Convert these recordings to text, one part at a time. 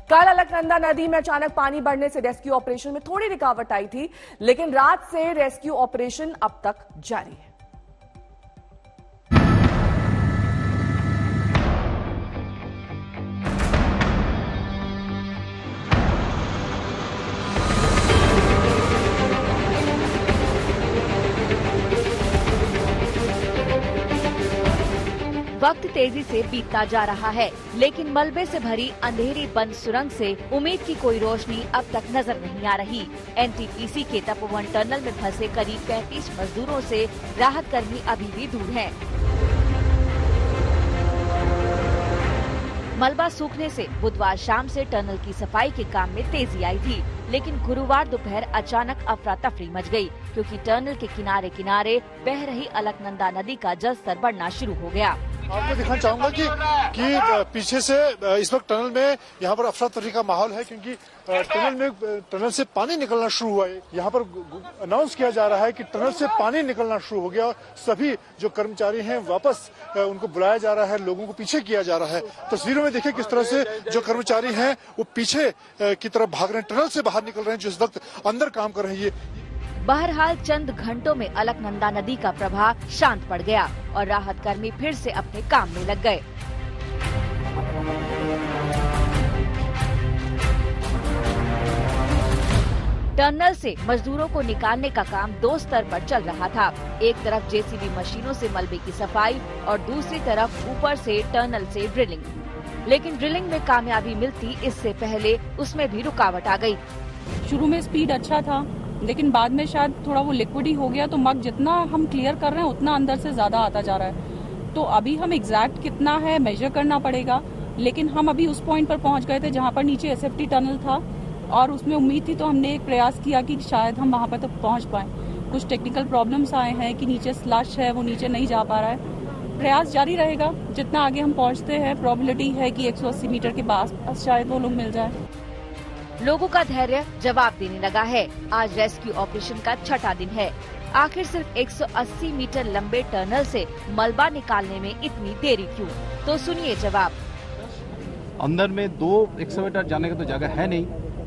कल अलकनंदा नदी में अचानक पानी बढ़ने से रेस्क्यू ऑपरेशन में थोड़ी रुकावट आई थी, लेकिन रात से रेस्क्यू ऑपरेशन अब तक जारी है। वक्त तेजी से बीतता जा रहा है, लेकिन मलबे से भरी अंधेरी बंद सुरंग से उम्मीद की कोई रोशनी अब तक नजर नहीं आ रही। एनटीपीसी के तपोवन टनल में फंसे करीब 35 मजदूरों से राहत कर्मी अभी भी दूर हैं। मलबा सूखने से बुधवार शाम से टनल की सफाई के काम में तेजी आई थी, लेकिन गुरुवार दोपहर अचानक अफरा तफरी मच गई, क्योंकि टनल के किनारे किनारे बह रही अलकनंदा नदी का जलस्तर बढ़ना शुरू हो गया। आपको दिखाना चाहूंगा कि पीछे से इस वक्त टनल में यहाँ पर अफरा तफरी का माहौल है, क्योंकि टनल से पानी निकलना शुरू हुआ है। यहाँ पर अनाउंस किया जा रहा है कि टनल से पानी निकलना शुरू हो गया और सभी जो कर्मचारी हैं वापस उनको बुलाया जा रहा है, लोगों को पीछे किया जा रहा है। तस्वीरों में देखिए किस तरह से जो कर्मचारी हैं वो पीछे की तरफ भाग रहे हैं, टनल से बाहर निकल रहे हैं, जिस वक्त अंदर काम कर रही है। बहरहाल चंद घंटों में अलकनंदा नदी का प्रवाह शांत पड़ गया और राहत कर्मी फिर से अपने काम में लग गए। टनल से मजदूरों को निकालने का काम दो स्तर पर चल रहा था। एक तरफ जेसीबी मशीनों से मलबे की सफाई और दूसरी तरफ ऊपर से टनल से ड्रिलिंग। लेकिन ड्रिलिंग में कामयाबी मिलती इससे पहले उसमें भी रुकावट आ गई। शुरू में स्पीड अच्छा था, लेकिन बाद में शायद थोड़ा वो लिक्विड ही हो गया, तो मग जितना हम क्लियर कर रहे हैं उतना अंदर से ज्यादा आता जा रहा है। तो अभी हम एग्जैक्ट कितना है मेजर करना पड़ेगा, लेकिन हम अभी उस पॉइंट पर पहुंच गए थे जहां पर नीचे एसएफटी टनल था और उसमें उम्मीद थी, तो हमने एक प्रयास किया कि शायद हम वहां पर तक पहुंच पाए। कुछ टेक्निकल प्रॉब्लम्स आए हैं कि नीचे स्लश है, वो नीचे नहीं जा पा रहा है। प्रयास जारी रहेगा, जितना आगे हम पहुंचते हैं प्रोबेबिलिटी है कि 180 मीटर के पास शायद वो लोग मिल जाए। लोगों का धैर्य जवाब देने लगा है। आज रेस्क्यू ऑपरेशन का छठा दिन है। आखिर सिर्फ 180 मीटर लंबे टनल से मलबा निकालने में इतनी देरी क्यों? तो सुनिए जवाब। अंदर में 2 एक्सकवेटर जाने का तो जगह है नहीं,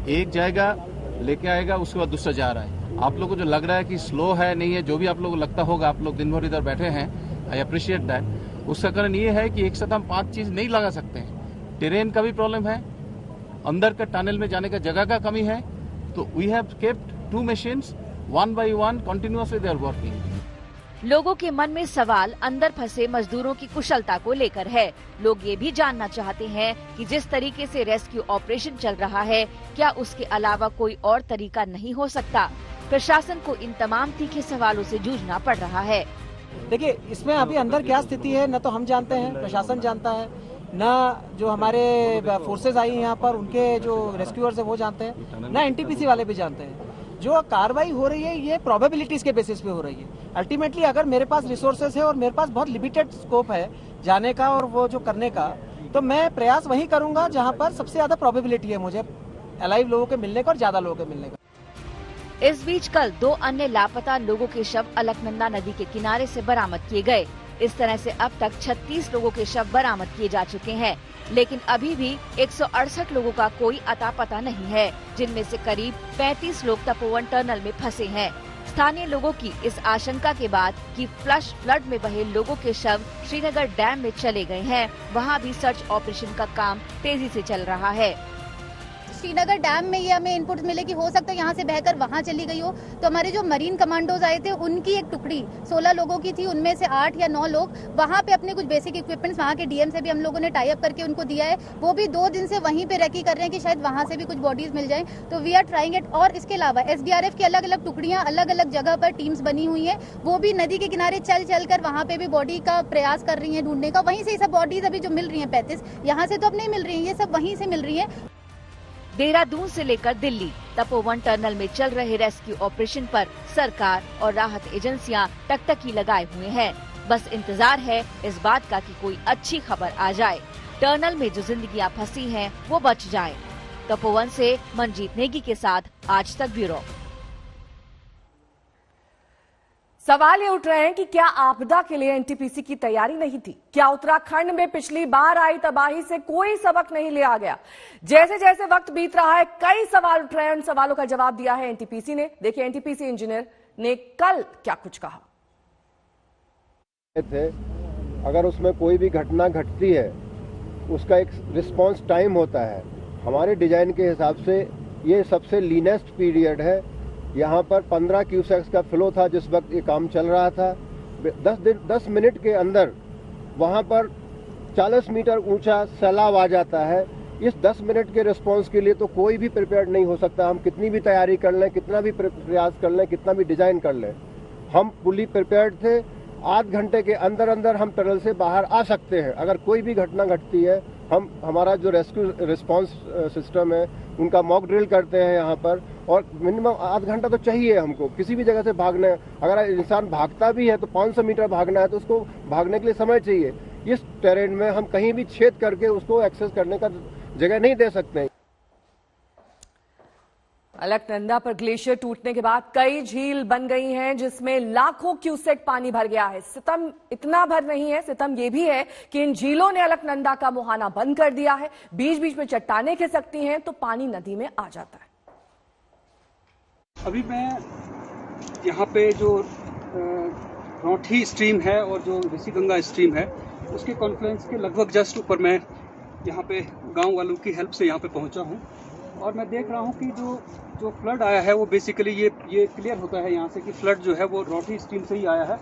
एक जाएगा लेके आएगा, उसके बाद दूसरा जा रहा है। आप लोगों को जो लग रहा है कि स्लो है नहीं है, जो भी आप लोगों को लगता होगा, आप लोग दिन भर इधर बैठे हैं, आई अप्रिशिएट दैट। उसका कारण ये है कि एक साथ हम 5 चीज नहीं लगा सकते हैं। टेरेन का भी प्रॉब्लम है, अंदर का टनल में जाने का जगह का कमी है, तो we have kept 2 machines, 1 by 1 continuously they are working. लोगों के मन में सवाल अंदर फंसे मजदूरों की कुशलता को लेकर है। लोग ये भी जानना चाहते हैं कि जिस तरीके से रेस्क्यू ऑपरेशन चल रहा है, क्या उसके अलावा कोई और तरीका नहीं हो सकता? प्रशासन को इन तमाम तीखे सवालों से जूझना पड़ रहा है। देखिए, इसमें अभी अंदर क्या स्थिति है न तो हम जानते हैं, प्रशासन जानता है, ना जो हमारे फोर्सेज आई यहाँ पर उनके जो रेस्क्यूअर्स है वो जानते हैं, ना एनटीपीसी वाले भी जानते हैं। जो कार्रवाई हो रही है ये प्रोबेबिलिटीज के बेसिस पे हो रही है। अल्टीमेटली अगर मेरे पास रिसोर्सेज है और मेरे पास बहुत लिमिटेड स्कोप है जाने का और वो जो करने का, तो मैं प्रयास वही करूंगा जहाँ पर सबसे ज्यादा प्रोबेबिलिटी है मुझे अलाइव लोगों के मिलने का और ज्यादा लोगों के मिलने का। इस बीच कल 2 अन्य लापता लोगों के शव अलकनंदा नदी के किनारे से बरामद किए गए। इस तरह से अब तक 36 लोगों के शव बरामद किए जा चुके हैं, लेकिन अभी भी 168 लोगों का कोई अता पता नहीं है, जिनमें से करीब 35 लोग तपोवन टनल में फंसे हैं। स्थानीय लोगों की इस आशंका के बाद कि फ्लश फ्लड में बहे लोगों के शव श्रीनगर डैम में चले गए हैं, वहां भी सर्च ऑपरेशन का काम तेजी से चल रहा है। श्रीनगर डैम में ये हमें इनपुट मिले कि हो सकता है यहाँ से बहकर वहाँ चली गई हो। तो हमारे जो मरीन कमांडोज आए थे उनकी एक टुकड़ी 16 लोगों की थी, उनमें से 8 या 9 लोग वहाँ पे अपने कुछ बेसिक इक्विपमेंट्स वहाँ के डीएम से भी हम लोगों ने टाई अप करके उनको दिया है। वो भी 2 दिन से वहीं पे रेकी कर रहे हैं कि शायद वहाँ से भी कुछ बॉडीज मिल जाए। तो वी आर ट्राइंग इट। और इसके अलावा SDRF की अलग अलग टुकड़ियाँ अलग अलग जगह पर टीम्स बनी हुई है, वो भी नदी के किनारे चल कर वहाँ पे भी बॉडी का प्रयास कर रही है ढूंढने का। वहीं से सब बॉडीज अभी जो मिल रही है 35, यहाँ से तो अब नहीं मिल रही है, ये सब वहीं से मिल रही है। देहरादून से लेकर दिल्ली तपोवन टनल में चल रहे रेस्क्यू ऑपरेशन पर सरकार और राहत एजेंसियां टकटकी लगाए हुए हैं। बस इंतजार है इस बात का कि कोई अच्छी खबर आ जाए, टनल में जो जिंदगियां फंसी हैं वो बच जाएं। तपोवन से मनजीत नेगी के साथ आज तक ब्यूरो। सवाल ये उठ रहे हैं कि क्या आपदा के लिए एनटीपीसी की तैयारी नहीं थी? क्या उत्तराखंड में पिछली बार आई तबाही से कोई सबक नहीं लिया गया? जैसे जैसे वक्त बीत रहा है कई सवाल उठ रहे हैं, उन सवालों का जवाब दिया है एनटीपीसी ने। देखिए एनटीपीसी इंजीनियर ने कल क्या कुछ कहा। अगर उसमें कोई भी घटना घटती है उसका एक रिस्पांस टाइम होता है। हमारे डिजाइन के हिसाब से ये सबसे लीनेस्ट पीरियड है। यहाँ पर 15 क्यूसेक्स का फ्लो था जिस वक्त ये काम चल रहा था। 10 मिनट के अंदर वहाँ पर 40 मीटर ऊंचा सैलाब आ जाता है। इस 10 मिनट के रिस्पांस के लिए तो कोई भी प्रिपेयर्ड नहीं हो सकता। हम कितनी भी तैयारी कर लें, कितना भी प्रयास कर लें, कितना भी डिजाइन कर लें, हम फुली प्रिपेयर्ड थे। आध घंटे के अंदर अंदर हम टनल से बाहर आ सकते हैं। अगर कोई भी घटना घटती है, हमारा जो रेस्क्यू रिस्पांस सिस्टम है उनका मॉक ड्रिल करते हैं यहाँ पर, और मिनिमम आध घंटा तो चाहिए हमको किसी भी जगह से भागने। अगर इंसान भागता भी है तो 500 मीटर भागना है तो उसको भागने के लिए समय चाहिए। इस टेरेन में हम कहीं भी छेद करके उसको एक्सेस करने का जगह नहीं दे सकते। अलकनंदा पर ग्लेशियर टूटने के बाद कई झील बन गई हैं जिसमें लाखों क्यूसेक पानी भर गया है। सितम इतना भर नहीं है, सितम ये भी है कि इन झीलों ने अलकनंदा का मुहाना बंद कर दिया है। बीच बीच में चट्टानें खिसकती हैं तो पानी नदी में आ जाता है। अभी मैं यहाँ पे जो रौठी स्ट्रीम है और जो ऋषिगंगा स्ट्रीम है उसके कॉन्फ्लुएंस के लगभग जस्ट ऊपर मैं यहाँ पे गांव वालों की हेल्प से यहाँ पे पहुँचा हूँ, और मैं देख रहा हूँ कि जो फ्लड आया है वो बेसिकली ये क्लियर होता है यहाँ से कि फ्लड जो है वो रौठी स्ट्रीम से ही आया है।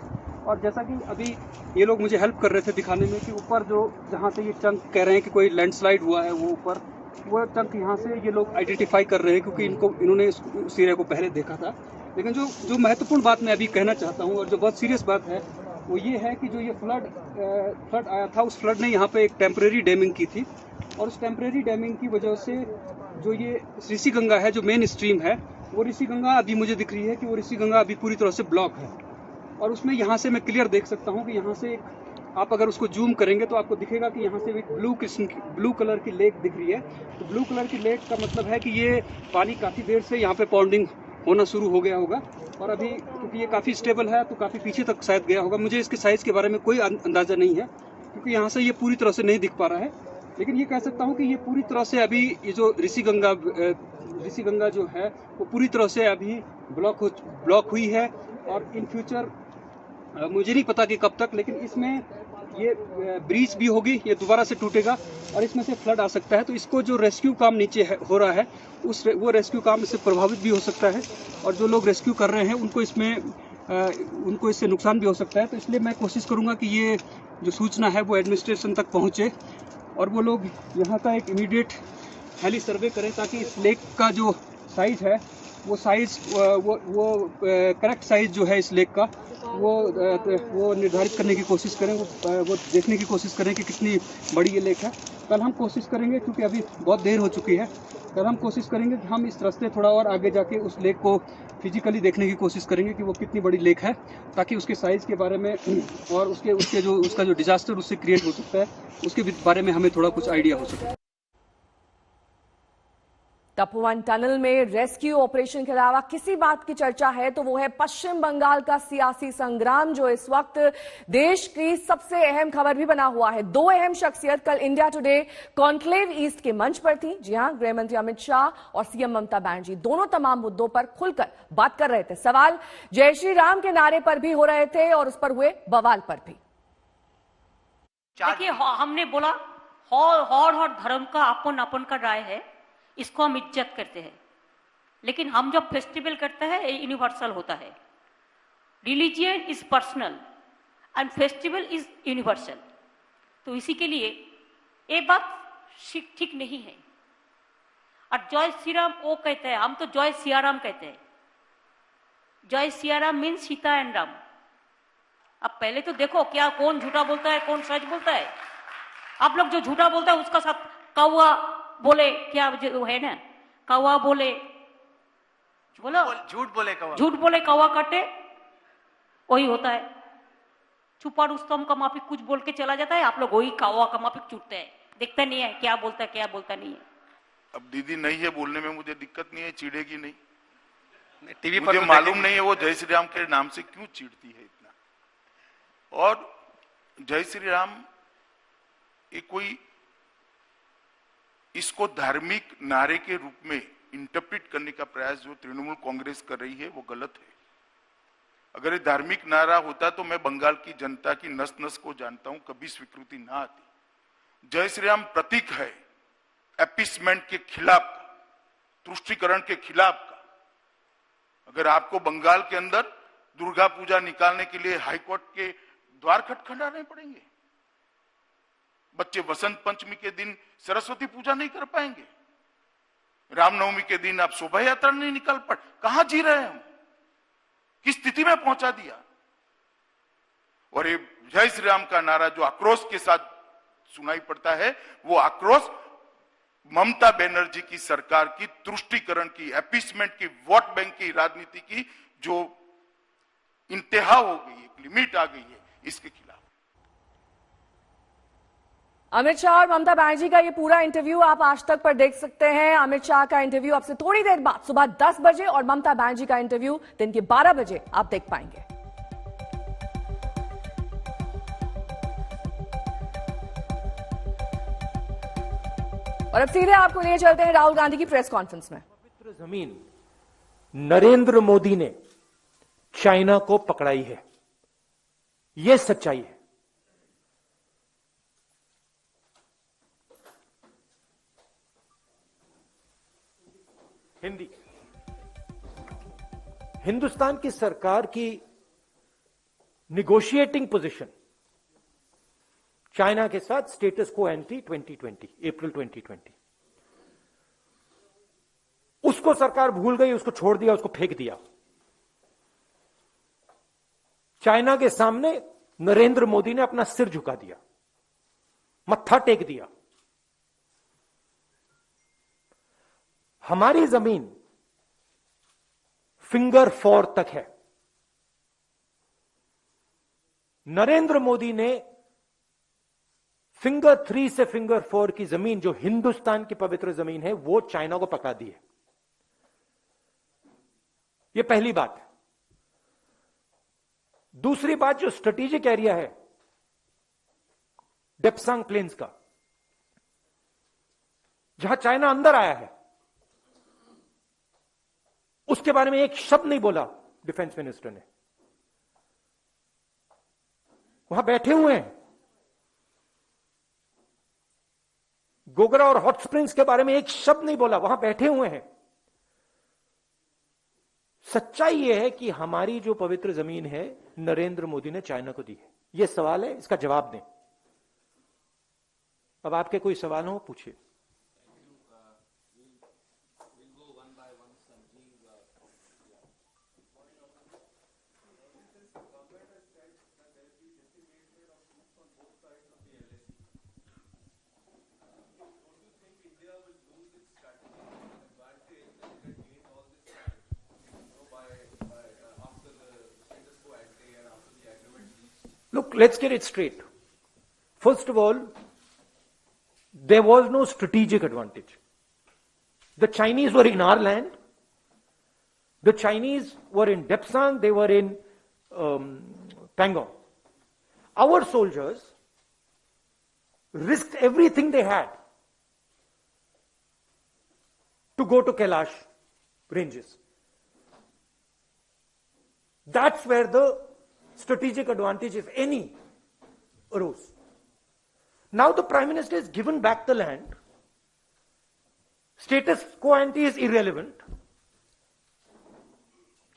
और जैसा कि अभी ये लोग मुझे हेल्प कर रहे थे दिखाने में कि ऊपर जो जहाँ से ये चंक कह रहे हैं कि कोई लैंडस्लाइड हुआ है, वो ऊपर वो चंक यहाँ से ये लोग आइडेंटिफाई कर रहे हैं क्योंकि इन्होंने उस एरिया को पहले देखा था। लेकिन जो महत्वपूर्ण बात मैं अभी कहना चाहता हूँ और जो बहुत सीरियस बात है वो ये है कि जो ये फ्लड आया था, उस फ्लड ने यहाँ पे एक टेम्परेरी डैमिंग की थी, और उस टेम्परेरी डैमिंग की वजह से जो ये ऋषिगंगा है जो मेन स्ट्रीम है, वो ऋषिगंगा अभी मुझे दिख रही है कि वो ऋषिगंगा अभी पूरी तरह से ब्लॉक है। और उसमें यहाँ से मैं क्लियर देख सकता हूँ कि यहाँ से आप अगर उसको जूम करेंगे तो आपको दिखेगा कि यहाँ से एक ब्लू कलर की लेक दिख रही है। तो ब्लू कलर की लेक का मतलब है कि ये पानी काफ़ी देर से यहाँ पे पॉन्डिंग होना शुरू हो गया होगा, और अभी क्योंकि ये काफ़ी स्टेबल है तो काफ़ी पीछे तक शायद गया होगा। मुझे इसके साइज़ के बारे में कोई अंदाज़ा नहीं है क्योंकि यहाँ से ये पूरी तरह से नहीं दिख पा रहा है, लेकिन ये कह सकता हूँ कि ये पूरी तरह से अभी ये जो ऋषिगंगा जो है वो पूरी तरह से अभी ब्लॉक हुई है। और इन फ्यूचर मुझे नहीं पता कि कब तक, लेकिन इसमें ये ब्रीच भी होगी, ये दोबारा से टूटेगा और इसमें से फ्लड आ सकता है। तो इसको जो रेस्क्यू काम नीचे हो रहा है वो रेस्क्यू काम इससे प्रभावित भी हो सकता है, और जो लोग रेस्क्यू कर रहे हैं उनको इससे नुकसान भी हो सकता है। तो इसलिए मैं कोशिश करूँगा कि ये जो सूचना है वो एडमिनिस्ट्रेशन तक पहुँचे और वो लोग यहाँ का एक इमीडिएट हेली सर्वे करें ताकि इस लेक का जो साइज है वो साइज वो करेक्ट साइज जो है इस लेक का वो निर्धारित करने की कोशिश करें, वो देखने की कोशिश करें कि कितनी बड़ी ये लेक है। कल हम कोशिश करेंगे, क्योंकि अभी बहुत देर हो चुकी है, कल हम कोशिश करेंगे कि हम इस रास्ते थोड़ा और आगे जाके उस लेक को फिजिकली देखने की कोशिश करेंगे कि वो कितनी बड़ी लेक है, ताकि उसके साइज़ के बारे में और उसका जो डिजास्टर उससे क्रिएट हो सकता है उसके बारे में हमें थोड़ा कुछ आइडिया हो सके। तपोवन टनल में रेस्क्यू ऑपरेशन के अलावा किसी बात की चर्चा है तो वो है पश्चिम बंगाल का सियासी संग्राम, जो इस वक्त देश की सबसे अहम खबर भी बना हुआ है। दो अहम शख्सियत कल इंडिया टुडे कॉन्क्लेव ईस्ट के मंच पर थी। जी हां, गृह मंत्री अमित शाह और सीएम ममता बनर्जी दोनों तमाम मुद्दों पर खुलकर बात कर रहे थे। सवाल जय श्री राम के नारे पर भी हो रहे थे और उस पर हुए बवाल पर भी। देखिए, हमने बोला हर धर्म का अपन अपन का राय है, इसको हम इज्जत करते हैं, लेकिन हम जब फेस्टिवल करते हैं ये यूनिवर्सल होता है। Religion is personal and festival is universal. तो इसी के लिए ये बात ठीक नहीं है। और जय श्री राम वो कहते हैं, हम तो जय सियाराम कहते हैं। जय सियाराम मीन्स सीता एंड राम। अब पहले तो देखो क्या कौन झूठा बोलता है कौन सच बोलता है। आप लोग जो झूठा बोलता है उसका साथ कौवा बोले, क्या वो है ना, कौवा बोले, बोलो झूठ बोले कौवा काटे, वही होता है। छुपा रुस्तम का माफिक कुछ बोल के चला जाता है, आप लोग वही कौवा का माफिक छूटते हैं, देखते नहीं है क्या बोलता है क्या बोलता नहीं है। अब दीदी नहीं है बोलने में मुझे दिक्कत नहीं है, चिढ़ेगी नहीं। टीवी पर मुझे तो मालूम देखेंगे। नहीं है वो जय श्री राम के नाम से क्यों चिढ़ती है इतना। और जय श्री राम ये कोई इसको धार्मिक नारे के रूप में इंटरप्रेट करने का प्रयास जो तृणमूल कांग्रेस कर रही है वो गलत है। अगर ये धार्मिक नारा होता तो मैं बंगाल की जनता की नस नस को जानता हूं, कभी स्वीकृति ना आती। जय श्री राम प्रतीक है एपिसमेंट के खिलाफ का, तुष्टीकरण के खिलाफ का। अगर आपको बंगाल के अंदर दुर्गा पूजा निकालने के लिए हाईकोर्ट के द्वार खटखटाने पड़ेंगे, बच्चे वसंत पंचमी के दिन सरस्वती पूजा नहीं कर पाएंगे, रामनवमी के दिन आप शोभा यात्रा नहीं निकाल पाए। कहां जी रहे हैं हम, किस स्थिति में पहुंचा दिया। और ये जय श्री राम का नारा जो आक्रोश के साथ सुनाई पड़ता है, वो आक्रोश ममता बनर्जी की सरकार की तुष्टीकरण की, एपीसमेंट की, वोट बैंक की राजनीति की जो इंतहा हो गई है, लिमिट आ गई है, इसके खिलाफ। अमित शाह और ममता बनर्जी का ये पूरा इंटरव्यू आप आज तक पर देख सकते हैं। अमित शाह का इंटरव्यू आपसे थोड़ी देर बाद सुबह 10 बजे और ममता बनर्जी का इंटरव्यू दिन के 12 बजे आप देख पाएंगे। और अब सीधे आपको ले चलते हैं राहुल गांधी की प्रेस कॉन्फ्रेंस में। पवित्र जमीन नरेंद्र मोदी ने चाइना को पकड़ाई है, यह सच्चाई है। हिंदी हिंदुस्तान की सरकार की निगोशिएटिंग पोजीशन चाइना के साथ स्टेटस को एंटी 2020 अप्रैल 2020, उसको सरकार भूल गई, उसको छोड़ दिया, उसको फेंक दिया। चाइना के सामने नरेंद्र मोदी ने अपना सिर झुका दिया, मत्था टेक दिया। हमारी जमीन फिंगर 4 तक है। नरेंद्र मोदी ने फिंगर 3 से फिंगर 4 की जमीन जो हिंदुस्तान की पवित्र जमीन है वो चाइना को पकड़ा दी है। यह पहली बात है। दूसरी बात, जो स्ट्रेटेजिक एरिया है डेप्सांग प्लेन्स का, जहां चाइना अंदर आया है, उसके बारे में एक शब्द नहीं बोला डिफेंस मिनिस्टर ने। वहां बैठे हुए हैं। गोगरा और हॉट स्प्रिंग्स के बारे में एक शब्द नहीं बोला, वहां बैठे हुए हैं। सच्चाई यह है कि हमारी जो पवित्र जमीन है नरेंद्र मोदी ने चाइना को दी है। यह सवाल है, इसका जवाब दें। अब आपके कोई सवाल हो पूछिए। Look, let's get it straight. First of all, there was no strategic advantage. The Chinese were in our land. The Chinese were in Depsang. They were in Pangong. Our soldiers risked everything they had to go to Kailash ranges. That's where the strategic advantage, if any, arose. Now the Prime Minister has given back the land. Status quo ante is irrelevant.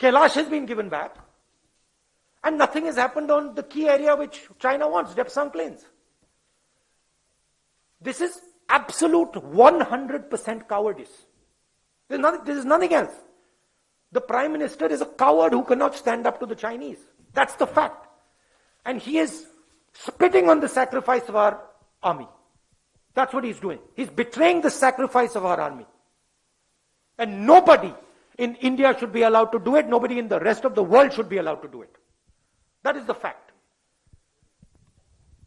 Kailash has been given back. And nothing has happened on the key area which China wants, Depsang Plains. This is absolute 100% cowardice. There is nothing else. The Prime Minister is a coward who cannot stand up to the Chinese. That's the fact. And he is spitting on the sacrifice of our army. That's what he's doing. He's betraying the sacrifice of our army. And nobody in India should be allowed to do it. Nobody in the rest of the world should be allowed to do it. That is the fact.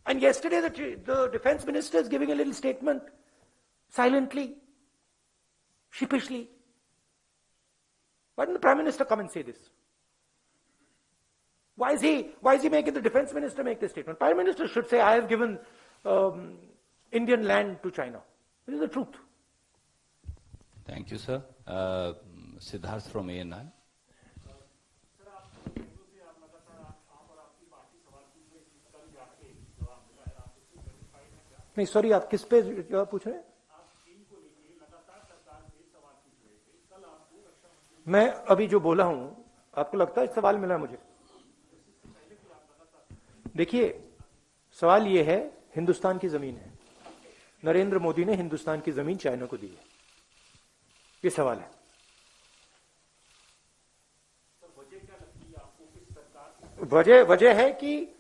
And yesterday the defense minister is giving a little statement, silently, sheepishly. Why didn't the Prime Minister come and say this? Why is he making the Defense Minister make this statement? Prime Minister should say, I have given Indian land to China. This is the truth. Thank you, sir. Siddharth from ANI. नहीं sorry, आप किस पे जवाब पूछ रहे हैं? मैं अभी जो बोला हूं, आपको लगता है सवाल मिला मुझे? देखिए, सवाल यह है, हिंदुस्तान की जमीन है, नरेंद्र मोदी ने हिंदुस्तान की जमीन चाइना को दी है, ये सवाल है। वजह है कि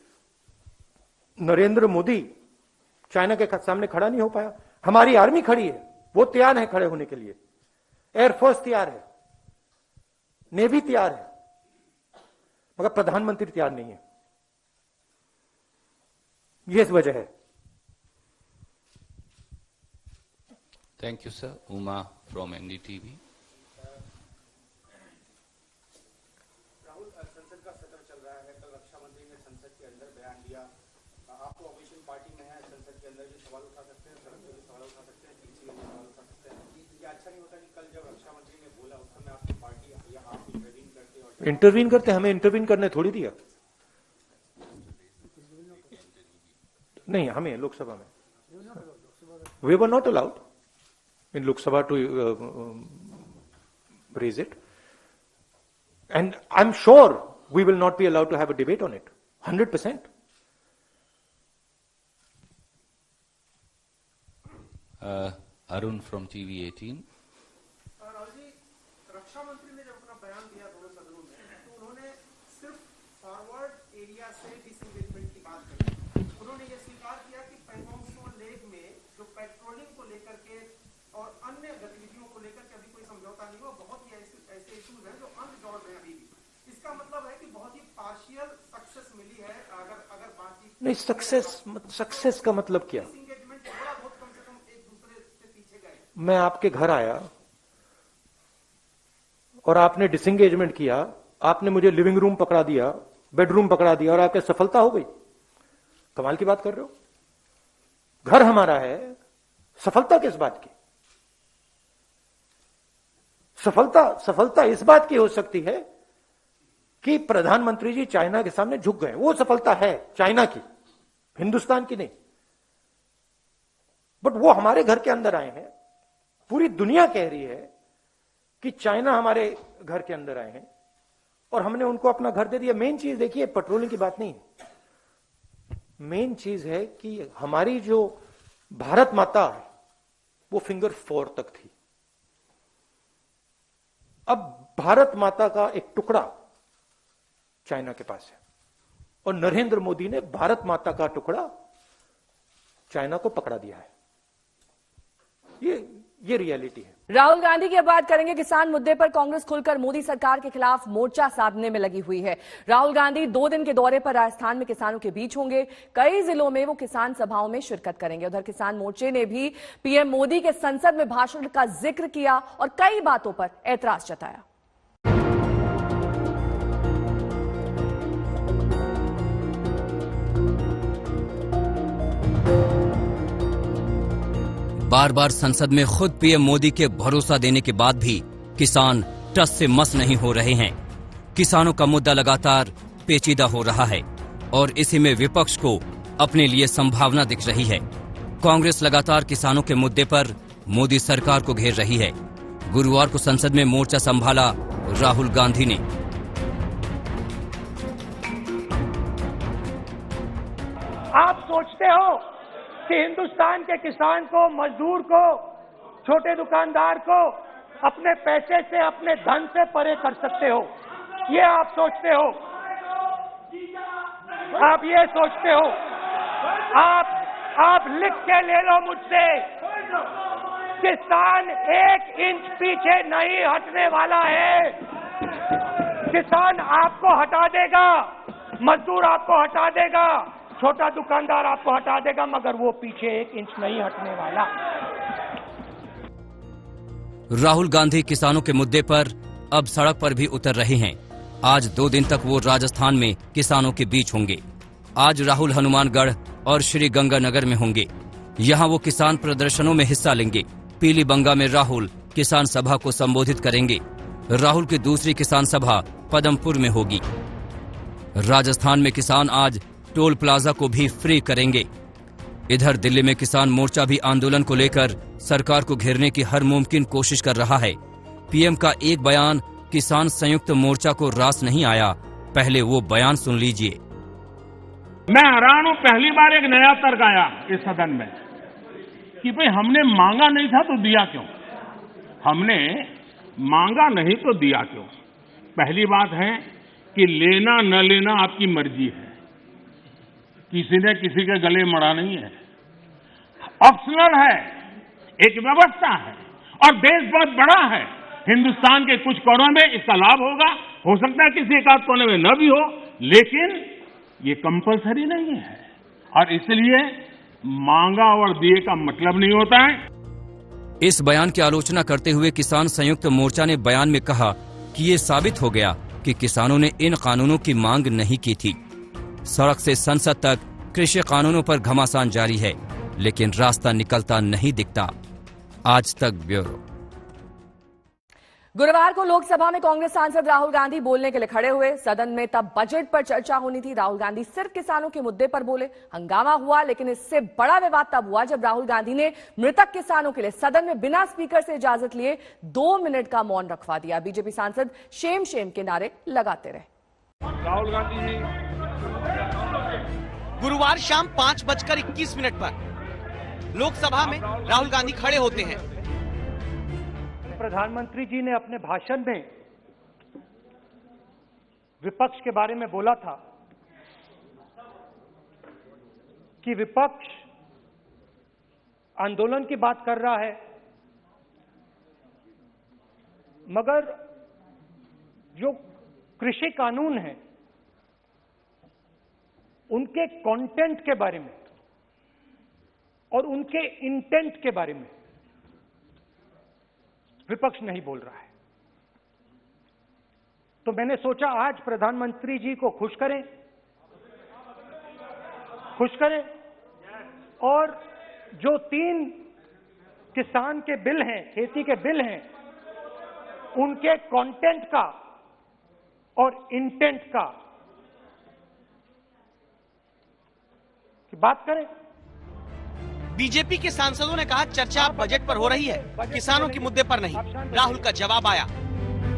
नरेंद्र मोदी चाइना के सामने खड़ा नहीं हो पाया। हमारी आर्मी खड़ी है, वो तैयार है खड़े होने के लिए, एयरफोर्स तैयार है, नेवी तैयार है, मगर प्रधानमंत्री तैयार नहीं है। ये वजह है। Thank you sir. Uma from NDTV. Rahul, संसद का सत्र चल रहा है, कल रक्षा मंत्री ने संसद के अंदर बयान दिया। आप तो ऑपोजिशन पार्टी में है, संसद के अंदर भी सवाल उठा सकते हैं, सड़क पे भी सवाल उठा सकते हैं, डीसी में भी सवाल उठा सकते हैं। क्या अच्छा नहीं होता कि कल जब रक्षा मंत्री ने बोला उस समय आपकी पार्टी या आप इंटरवीन करते? हमें इंटरवीन करने थोड़ी दिया, नहीं हमें लोकसभा में we were not allowed in Lok Sabha to raise it, and I'm sure we will not be allowed to have a debate on it, 100%. Arun from TV18. Rahul ji, रक्षा मंत्री ने जब अपना बयान दिया दोनों सदनों में, तो उन्होंने सिर्फ फॉरवर्ड एरिया से डिसएंगेजमेंट की बात करी। उन्होंने ये स्वीकार किया कि पैंगोंग त्सो लेक में जो पेट्रोलिंग को लेकर के और अन्य गतिविधियों को लेकर के अभी कोई समझौता नहीं हुआ, बहुत ही ऐसे इश्यूज हैं जो अनरिजॉल्व हैं अभी भी। इसका मतलब है कि बहुत ही पार्शियल सक्सेस मिली है। अगर बातचीत नहीं, सक्सेस का मतलब क्या? डिसएंगेजमेट थोड़ा बहुत कम से कम एक दूसरे से पीछे गए। मैं आपके घर आया और आपने डिसएंगेजमेंट किया, आपने मुझे लिविंग रूम पकड़ा दिया, बेडरूम पकड़ा दिया और आपके सफलता हो गई? कमाल की बात कर रहे हो। घर हमारा है, सफलता किस बात की? सफलता इस बात की हो सकती है कि प्रधानमंत्री जी चाइना के सामने झुक गए, वो सफलता है चाइना की, हिंदुस्तान की नहीं। बट वो हमारे घर के अंदर आए हैं, पूरी दुनिया कह रही है कि चाइना हमारे घर के अंदर आए हैं और हमने उनको अपना घर दे दिया। मेन चीज देखिए, पेट्रोलिंग की बात नहीं है, मेन चीज है कि हमारी जो भारत माता है वो फिंगर 4 तक थी। अब भारत माता का एक टुकड़ा चाइना के पास है और नरेंद्र मोदी ने भारत माता का टुकड़ा चाइना को पकड़ा दिया है। ये रियलिटी है। राहुल गांधी की अब बात करेंगे। किसान मुद्दे पर कांग्रेस खुलकर मोदी सरकार के खिलाफ मोर्चा साधने में लगी हुई है। राहुल गांधी 2 दिन के दौरे पर राजस्थान में किसानों के बीच होंगे। कई जिलों में वो किसान सभाओं में शिरकत करेंगे। उधर किसान मोर्चे ने भी पीएम मोदी के संसद में भाषण का जिक्र किया और कई बातों पर ऐतराज जताया। बार बार संसद में खुद पीएम मोदी के भरोसा देने के बाद भी किसान टस से मस नहीं हो रहे हैं। किसानों का मुद्दा लगातार पेचीदा हो रहा है और इसी में विपक्ष को अपने लिए संभावना दिख रही है। कांग्रेस लगातार किसानों के मुद्दे पर मोदी सरकार को घेर रही है। गुरुवार को संसद में मोर्चा संभाला राहुल गांधी ने। आप सोचते हो कि हिंदुस्तान के किसान को, मजदूर को, छोटे दुकानदार को अपने पैसे से, अपने धन से परे कर सकते हो? ये आप सोचते हो? आप ये सोचते हो? आप लिख के ले लो मुझसे, किसान 1 इंच पीछे नहीं हटने वाला है। किसान आपको हटा देगा, मजदूर आपको हटा देगा, छोटा दुकानदार आपको हटा देगा, मगर वो पीछे 1 इंच नहीं हटने वाला। राहुल गांधी किसानों के मुद्दे पर अब सड़क पर भी उतर रहे हैं। आज 2 दिन तक वो राजस्थान में किसानों के बीच होंगे। आज राहुल हनुमानगढ़ और श्री गंगानगर में होंगे। यहाँ वो किसान प्रदर्शनों में हिस्सा लेंगे। पीलीबंगा में राहुल किसान सभा को संबोधित करेंगे। राहुल की दूसरी किसान सभा पदमपुर में होगी। राजस्थान में किसान आज टोल प्लाजा को भी फ्री करेंगे। इधर दिल्ली में किसान मोर्चा भी आंदोलन को लेकर सरकार को घेरने की हर मुमकिन कोशिश कर रहा है। पीएम का एक बयान किसान संयुक्त मोर्चा को रास नहीं आया। पहले वो बयान सुन लीजिए। मैं हैरान हूं, पहली बार एक नया तर्क आया इस सदन में कि भाई हमने मांगा नहीं था तो दिया क्यों? हमने मांगा नहीं तो दिया क्यों? पहली बात है कि लेना न लेना आपकी मर्जी है, किसी ने किसी के गले मड़ा नहीं है, ऑप्शनल है, एक व्यवस्था है और देश बहुत बड़ा है। हिंदुस्तान के कुछ कोनों में इसका लाभ होगा, हो सकता है किसी एक आध कोने में न भी हो, लेकिन ये कंपलसरी नहीं है और इसलिए मांगा और दिए का मतलब नहीं होता है। इस बयान की आलोचना करते हुए किसान संयुक्त मोर्चा ने बयान में कहा कि ये साबित हो गया कि किसानों ने इन कानूनों की मांग नहीं की थी। सड़क से संसद तक कृषि कानूनों पर घमासान जारी है, लेकिन रास्ता निकलता नहीं दिखता। आज तक ब्यूरो। गुरुवार को लोकसभा में कांग्रेस सांसद राहुल गांधी बोलने के लिए खड़े हुए। सदन में तब बजट पर चर्चा होनी थी। राहुल गांधी सिर्फ किसानों के मुद्दे पर बोले। हंगामा हुआ, लेकिन इससे बड़ा विवाद तब हुआ जब राहुल गांधी ने मृतक किसानों के लिए सदन में बिना स्पीकर से इजाजत लिए 2 मिनट का मौन रखवा दिया। बीजेपी सांसद शेम शेम के नारे लगाते रहे। राहुल गांधी जी गुरुवार शाम 5:21 पर लोकसभा में राहुल गांधी खड़े होते हैं। प्रधानमंत्री जी ने अपने भाषण में विपक्ष के बारे में बोला था कि विपक्ष आंदोलन की बात कर रहा है, मगर जो कृषि कानून है उनके कंटेंट के बारे में और उनके इंटेंट के बारे में विपक्ष नहीं बोल रहा है। तो मैंने सोचा आज प्रधानमंत्री जी को खुश करें और जो 3 किसान के बिल हैं, खेती के बिल हैं, उनके कंटेंट का और इंटेंट का की बात करें। बीजेपी के सांसदों ने कहा चर्चा बजट पर हो रही है, किसानों के मुद्दे पर नहीं। राहुल का जवाब आया,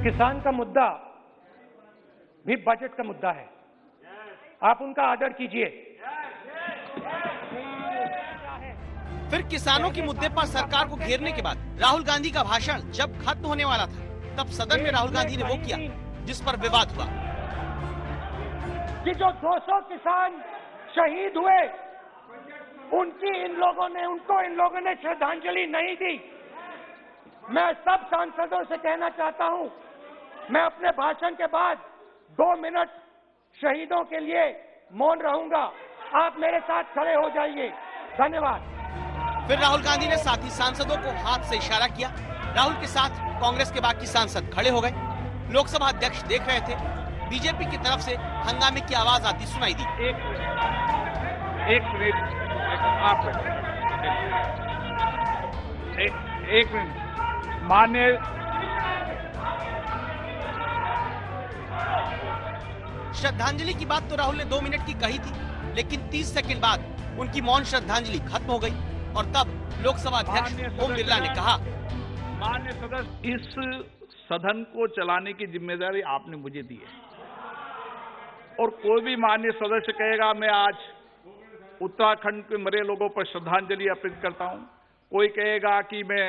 किसान का मुद्दा भी बजट का मुद्दा है, आप उनका आदर कीजिए। फिर किसानों के मुद्दे पर सरकार को घेरने के बाद राहुल गांधी का भाषण जब खत्म होने वाला था, तब सदन में राहुल गांधी ने वो किया जिस पर विवाद हुआ कि जो 200 किसान शहीद हुए उनको इन लोगों ने श्रद्धांजलि नहीं दी। मैं सब सांसदों से कहना चाहता हूं, मैं अपने भाषण के बाद 2 मिनट शहीदों के लिए मौन रहूंगा। आप मेरे साथ खड़े हो जाइए। धन्यवाद। फिर राहुल गांधी ने साथी सांसदों को हाथ से इशारा किया। राहुल के साथ कांग्रेस के बाकी सांसद खड़े हो गए। लोकसभा अध्यक्ष देख रहे थे। बीजेपी की तरफ से हंगामे की आवाज आती सुनाई दी। एक मिनट माननीय श्रद्धांजलि की बात तो राहुल ने 2 मिनट की कही थी, लेकिन 30 सेकंड बाद उनकी मौन श्रद्धांजलि खत्म हो गई और तब लोकसभा अध्यक्ष ओम बिरला ने कहा, माननीय सदस्य, इस सदन को चलाने की जिम्मेदारी आपने मुझे दी है और कोई भी माननीय सदस्य कहेगा मैं आज उत्तराखंड के मरे लोगों पर श्रद्धांजलि अर्पित करता हूं, कोई कहेगा कि मैं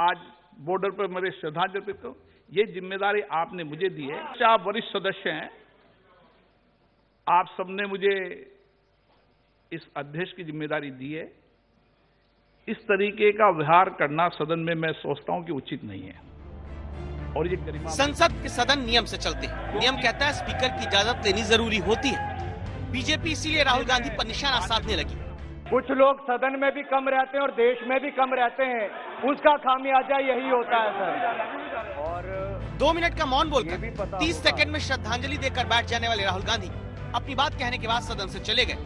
आज बॉर्डर पर मरे श्रद्धांजलि अर्पित करूं, ये जिम्मेदारी आपने मुझे दी है। आप वरिष्ठ सदस्य हैं, आप सबने मुझे इस अध्यक्ष की जिम्मेदारी दी है। इस तरीके का व्यवहार करना सदन में मैं सोचता हूं कि उचित नहीं है और ये गरिमा। संसद के सदन नियम से चलते हैं। नियम कहता है स्पीकर की इजाजत लेनी जरूरी होती है। बीजेपी इसीलिए राहुल गांधी पर निशाना साधने लगी। कुछ लोग सदन में भी कम रहते हैं और देश में भी कम रहते हैं, उसका खामियाजा यही होता है सर। और 2 मिनट का मौन बोलकर 30 सेकंड में श्रद्धांजलि देकर बैठ जाने वाले राहुल गांधी अपनी बात कहने के बाद सदन से चले गए।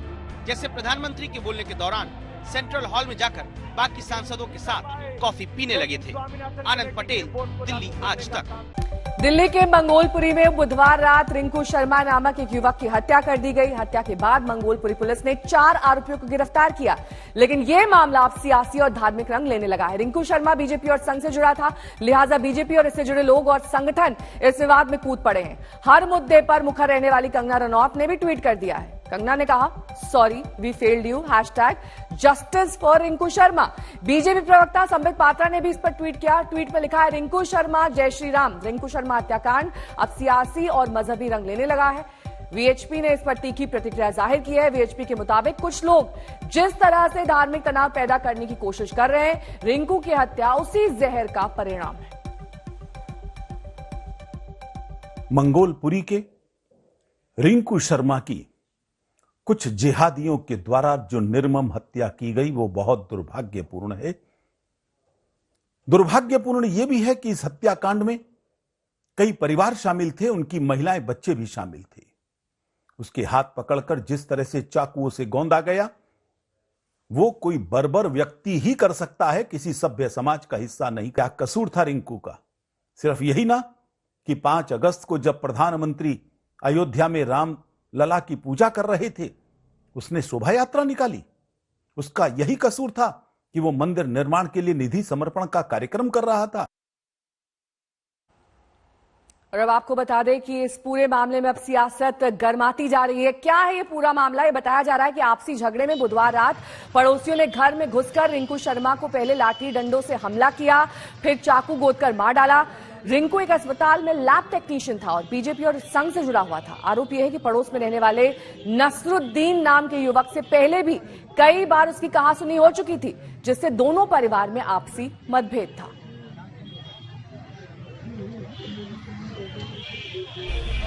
जैसे प्रधानमंत्री के बोलने के दौरान सेंट्रल हॉल में जाकर बाकी सांसदों के साथ कॉफी पीने लगे थे। आनंद पटेल, दिल्ली आज तक। दिल्ली के मंगोलपुरी में बुधवार रात रिंकू शर्मा नामक एक युवक की हत्या कर दी गई। हत्या के बाद मंगोलपुरी पुलिस ने 4 आरोपियों को गिरफ्तार किया, लेकिन यह मामला अब सियासी और धार्मिक रंग लेने लगा है। रिंकू शर्मा बीजेपी और संघ से जुड़ा था, लिहाजा बीजेपी और इससे जुड़े लोग और संगठन इस विवाद में कूद पड़े हैं। हर मुद्दे पर मुखर रहने वाली कंगना रनौत ने भी ट्वीट कर दिया है। कंगना ने कहा, sorry we failed you, #justice for Rinku Sharma. BJP प्रवक्ता संबित पात्रा ने भी इस पर ट्वीट किया। ट्वीट में लिखा है, रिंकू शर्मा जय श्री राम। रिंकू शर्मा हत्याकांड अब सियासी और मजहबी रंग लेने लगा है। वीएचपी ने इस पर तीखी प्रतिक्रिया जाहिर की है। वीएचपी के मुताबिक कुछ लोग जिस तरह से धार्मिक तनाव पैदा करने की कोशिश कर रहे हैं, रिंकू की हत्या उसी जहर का परिणाम है। मंगोलपुरी के रिंकू शर्मा की कुछ जिहादियों के द्वारा जो निर्मम हत्या की गई वो बहुत दुर्भाग्यपूर्ण है। दुर्भाग्यपूर्ण यह भी है कि इस हत्याकांड में कई परिवार शामिल थे, उनकी महिलाएं बच्चे भी शामिल थे। उसके हाथ पकड़कर जिस तरह से चाकुओं से गोंदा गया, वो कोई बर्बर व्यक्ति ही कर सकता है, किसी सभ्य समाज का हिस्सा नहीं। क्या कसूर था रिंकू का? सिर्फ यही ना कि 5 अगस्त को जब प्रधानमंत्री अयोध्या में राम लला की पूजा कर रहे थे, उसने शोभा यात्रा निकाली। उसका यही कसूर था कि वो मंदिर निर्माण के लिए निधि समर्पण का कार्यक्रम कर रहा था। और अब आपको बता दें कि इस पूरे मामले में अब सियासत गर्माती जा रही है। क्या है ये पूरा मामला? ये बताया जा रहा है कि आपसी झगड़े में बुधवार रात पड़ोसियों ने घर में घुसकर रिंकू शर्मा को पहले लाठी डंडों से हमला किया, फिर चाकू गोदकर मार डाला। रिंकू एक अस्पताल में लैब टेक्नीशियन था और बीजेपी और संघ से जुड़ा हुआ था। आरोप यह है कि पड़ोस में रहने वाले नसरुद्दीन नाम के युवक से पहले भी कई बार उसकी कहासुनी हो चुकी थी, जिससे दोनों परिवार में आपसी मतभेद था।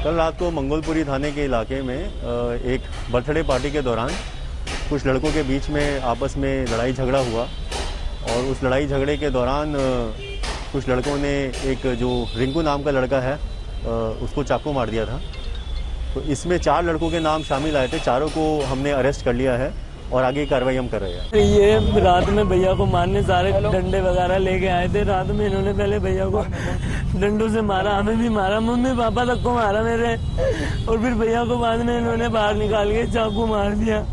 कल रात को मंगोलपुरी थाने के इलाके में एक बर्थडे पार्टी के दौरान कुछ लड़कों के बीच में आपस में लड़ाई झगड़ा हुआ और उस लड़ाई झगड़े के दौरान कुछ लड़कों ने एक जो रिंकू नाम का लड़का है उसको चाकू मार दिया था। तो इसमें 4 लड़कों के नाम शामिल आए थे। चारों को हमने अरेस्ट कर लिया है और आगे की कार्रवाई हम कर रहे हैं। ये रात में भैया को मारने सारे डंडे वगैरह लेके आए थे। रात में इन्होंने पहले भैया को डंडों से मारा, हमें भी मारा, मम्मी पापा तक को मारा मेरे, और फिर भैया को बाद में इन्होंने बाहर निकाल के चाकू मार दिया।